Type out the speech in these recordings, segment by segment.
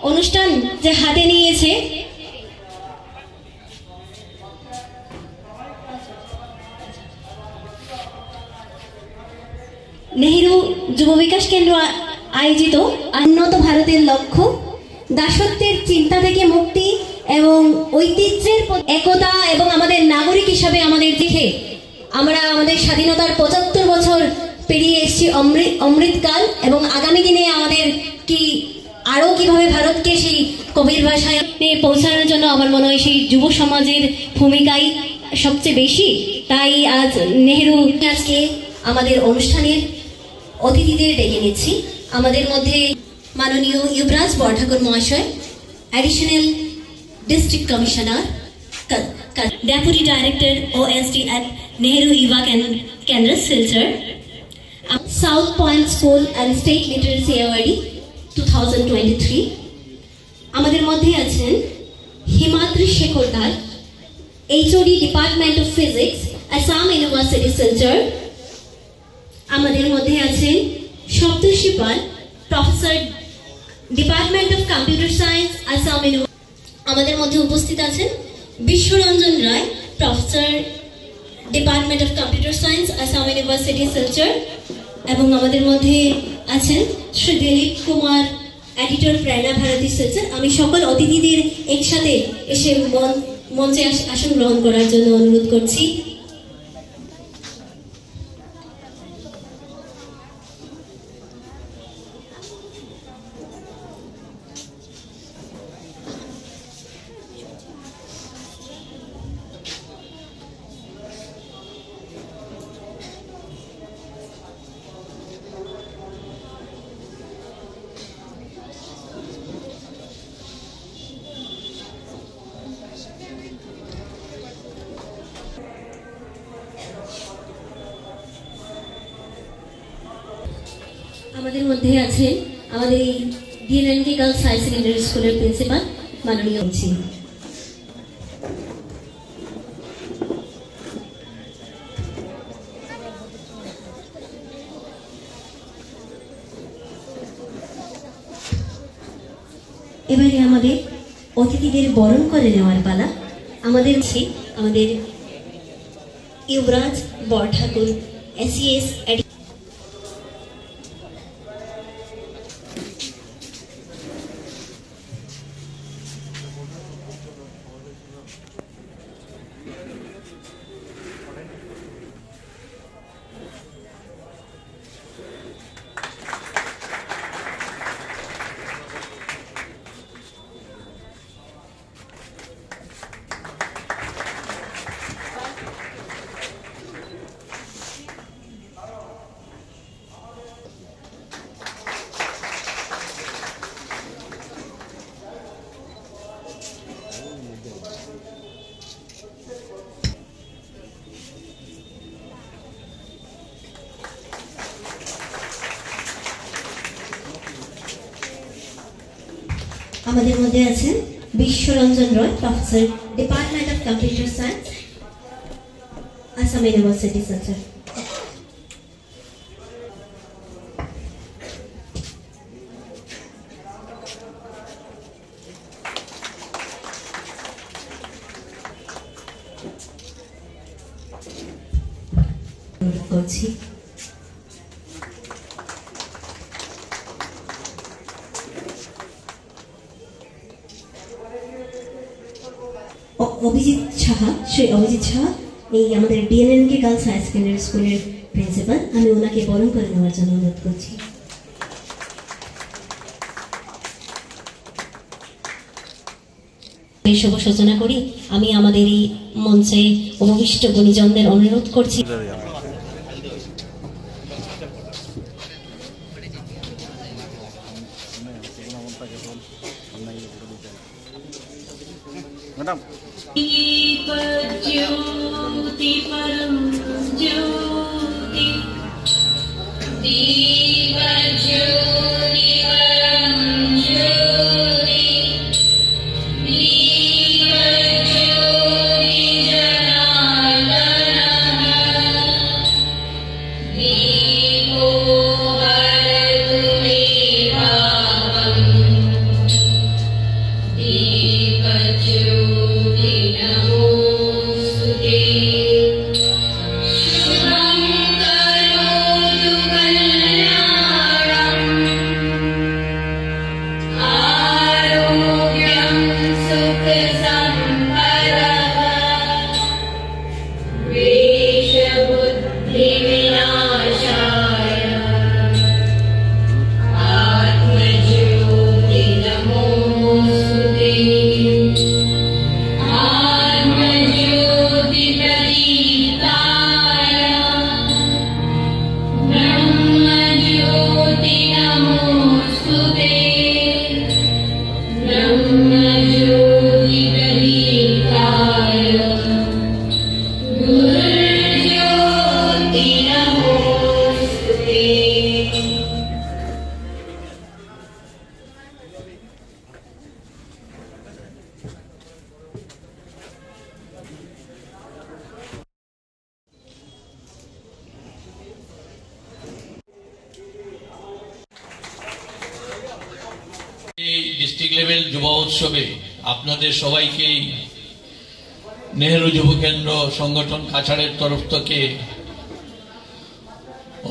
অনুষ্ঠান যে হাতে নিয়েছে নেহেরু যুব বিকাশ কেন্দ্র আয়োজিত উন্নত ভারতের লক্ষ্য, দাসত্বের চিন্তা থেকে মুক্তি এবং ঐতিহ্যের একতা এবং আমাদের নাগরিক হিসাবে আমাদের দেখে আমরা আমাদের স্বাধীনতার ৭৫ বছর পেরিয়ে এসেছি অমৃতকাল, এবং আগামী দিনে আমাদের কি আরো কিভাবে ভারতকে সেই কবির ভাষায় পৌঁছানোর জন্য আমার মনে হয় সেই যুব সমাজের ভূমিকাই সবচেয়ে বেশি। তাই আজ নেহেরু আজকে আমাদের অনুষ্ঠানের অতিথিদের ডেকে নিচ্ছি। আমাদের মধ্যে মাননীয় युवराज বরঠাকুর মহাশয়, additional district commissioner, deputy director OSD at Nehru Yuva Kendra, Silchar, South Point School and State Literacy Award 2023। আমাদের মধ্যে আছেন Himadri Shekhar Das, HOD department of physics, Assam University, Silchar. আমাদের মধ্যে আছেন Saptarshi Pal, professor, department of computer science, Assam University. আমাদের মধ্যে উপস্থিত আছেন Biswaranjan Roy, professor, department of computer science, Assam University, Silchar. এবং আমাদের মধ্যে আছেন শ্রী দিলীপ কুমার, এডিটর, প্রেরণা ভারতী, শিলচর। আমি সকল অতিথিদের একসাথে এসে মঞ্চে আসন গ্রহণ করার জন্য অনুরোধ করছি। আমাদের মধ্যে আছেন আমাদের এই ডিএনএনকে গার্লস হাই সেকেন্ডারি স্কুলের প্রিন্সিপাল মাননীয় এবারে আমাদের অতিথিদের বরণ করে নেওয়ার পালা। আমাদের युवराज বরঠাকুর SES আমাদের মধ্যে আছেন Biswaranjan Roy, professor, department of computer science, Assam University, Silchar. করছি অভিজিৎ সাহা, শ্রী অভিজিৎ সাহা, এই আমাদের ডিএনএনকে গার্লস হাই সেকেন্ডারি স্কুলের প্রিন্সিপাল। আমি ওনাকে বরণ করে নেওয়ার জন্য অনুরোধ করছি। শুভ সূচনা করি। আমি আমাদের এই মঞ্চে উপবিষ্ট গুণীজনদের অনুরোধ করছি मैडम ज्योति परम ज्योति दीप ज्योति परम ज्योति दीप ज्योति जनार्दनः दीपो हरतु मे पापम् ডিস্ট্রিক্ট লেভেল যুব উৎসবে আপনাদের সবাইকে নেহেরু যুব কেন্দ্র সংগঠন কাছাড়ের তরফ থেকে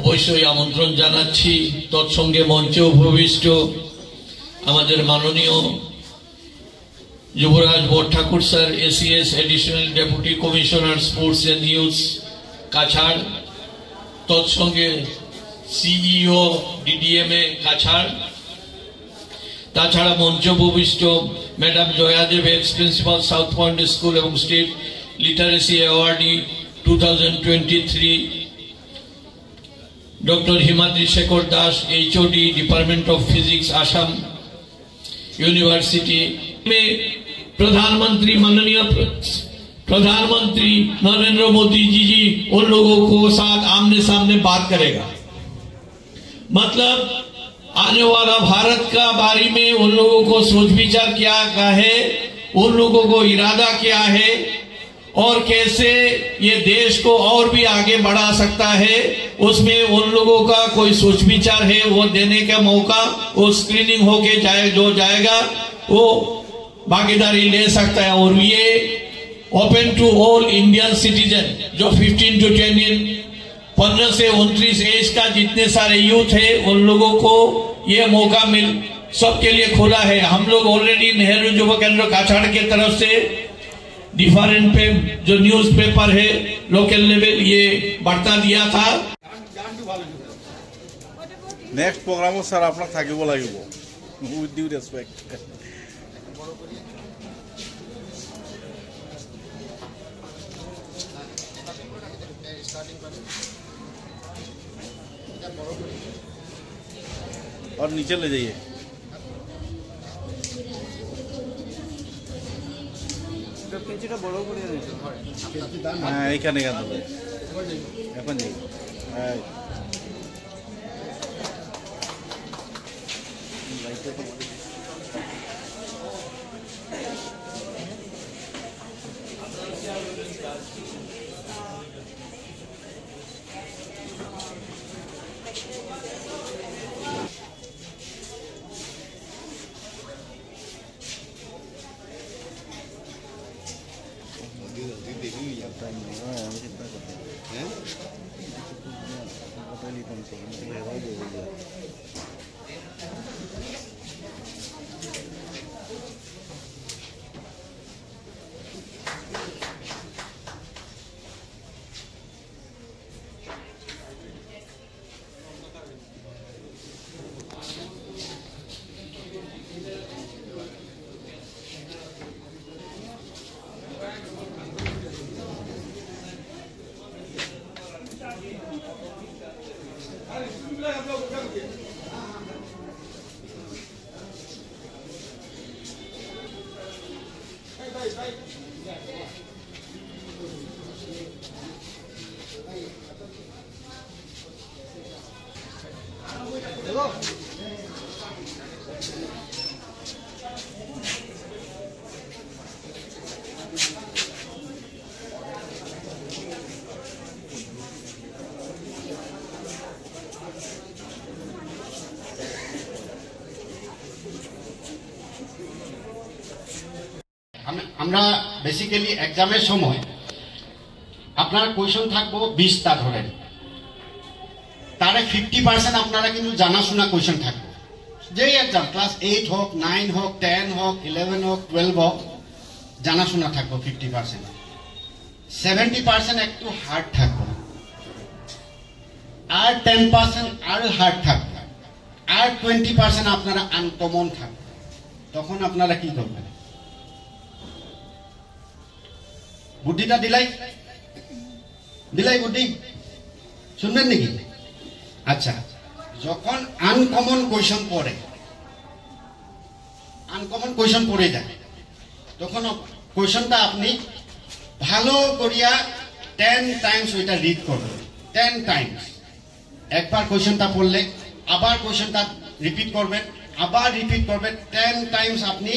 অবশ্যই আমন্ত্রণ জানাচ্ছি। তৎসঙ্গে মঞ্চে উপবিষ্ট আমাদের মাননীয় Yubaraj Bor Thakur sir, ACS additional deputy commissioner sports and youth Cachar, তৎসঙ্গে সিইও ডিডিএমএ কাছাড়, তাছাড়া মঞ্চে উপবিষ্ট madam Jayadeb, ex principal South Point School এবং state literacy awardee 2023, doctor Himadri Shekhar Das, HOD department of physics Assam University में प्रधानमंत्री माननीय प्रधानमंत्री नरेंद्र मोदी जी उन लोगों को साथ आमने सामने बात करेगा। मतलब आने वाला भारत का बारे में उन लोगों को सोच विचार क्या है, उन लोगों को इरादा क्या है और कैसे ये देश को और भी आगे बढ़ा सकता है, उसमें उन लोगों का कोई सोच विचार है वो देने का मौका, वो स्क्रीनिंग होके जो जाएगा वो भागीदारी ले सकता है। और ये open to all Indian citizen जो 15 to 15 से 29 एज का जितने सारे यूथ है उन लोगों को ये मौका मिल सबके लिए खुला है। हम लोग ऑलरेडी नेहरू युवा केंद्र काछाड़ के तरफ से डिफरेंट पे जो न्यूज पेपर है लोकल लेवल ये वार्ता दिया था। नेक्स्ट प्रोग्राम सर अपना থাকিব লাগিব উইথ ডিউ রেসপেক্ট। और नीचे ले जाइए। हाँ এইখানে কেন এখন যাই। আমরা বেসিক্যালি এক্সামের সময় আপনার কোয়েশ্চন থাকবো 20টা ধরেন, তারে 50% আপনারা কিন্তু জানাশোনা কোয়েশ্চন থাকবো। যেই এক্সাম ক্লাস 8 হোক, 9 হোক, 10 হোক, 11 হোক, 12 হোক, জানাশোনা থাকবো 50%। 70% একটু হার্ড থাকবো, আর 10% আরো হার্ড থাকবে, আর 20% আপনারা আনকমন থাকবে। তখন আপনারা কি করবেন? বুদ্ধিটা দিলাই বুদ্ধি শুনবেন নাকি? আচ্ছা, যখন আনকমন কোয়েশ্চন পড়ে, আনকমন কোয়েশন পড়ে যায়, তখন কোয়েশনটা আপনি ভালো করিয়া 10 টাইমস ওইটা রিড করবেন। 10 টাইমস একবার কোয়েশনটা পড়লে আবার কোয়েশনটা রিপিট করবেন, আবার রিপিট করবেন। 10 টাইমস আপনি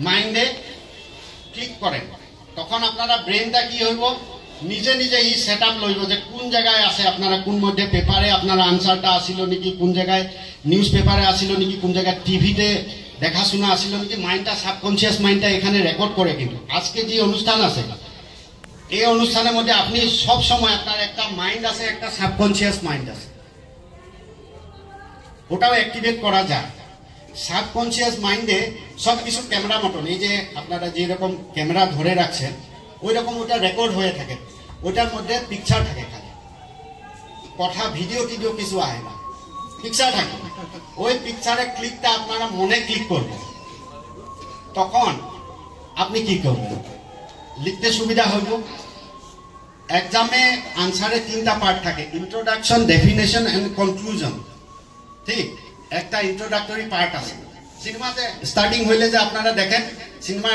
মাইন্ডে ক্লিক করেন, তখন আপনারা ব্রেনটা কি হইব, নিজে নিজে এই সেট আপ লইব যে কোন জায়গায় আছে আপনারা, কোন মধ্যে পেপারে আপনার আনসারটা আসিল নাকি, কোন জায়গায় নিউজ পেপারে আসিল নাকি, কোন জায়গায় টিভিতে দেখাশোনা আসিল নাকি। মাইন্ডটা সাবকনসিয়াস মাইন্ডটা এখানে রেকর্ড করে। কিন্তু আজকে যে অনুষ্ঠান আছে, এই অনুষ্ঠানের মধ্যে আপনি সব সময় আপনার একটা মাইন্ড আছে, একটা সাবকনসিয়াস মাইন্ড আছে, ওটাও অ্যাক্টিভেট করা যায়। সাবকনসিয়াস মাইন্ডে সব কিছু ক্যামেরা মতন, এই যে আপনারা যেরকম ক্যামেরা ধরে রাখছেন ওই রকম ওটা রেকর্ড হয়ে থাকে, ওটার মধ্যে পিকচার থাকে, খালি কথা ভিডিও টিডিও কিছু আহে না, পিকচার থাকে। ওই পিকচারে ক্লিকটা আপনারা মনে ক্লিক করবেন, তখন আপনি কি করবেন, লিখতে সুবিধা হইব। এক্সামে আনসারে 3টা পার্ট থাকে, ইন্ট্রোডাকশন, ডেফিনেশন এন্ড কনক্লুশন। ঠিক, একটা ইন্ট্রোডাক্টরি পার্ট আছে। সিনেমাতে স্টার্টিং হইলে যে আপনারা দেখেন সিনেমা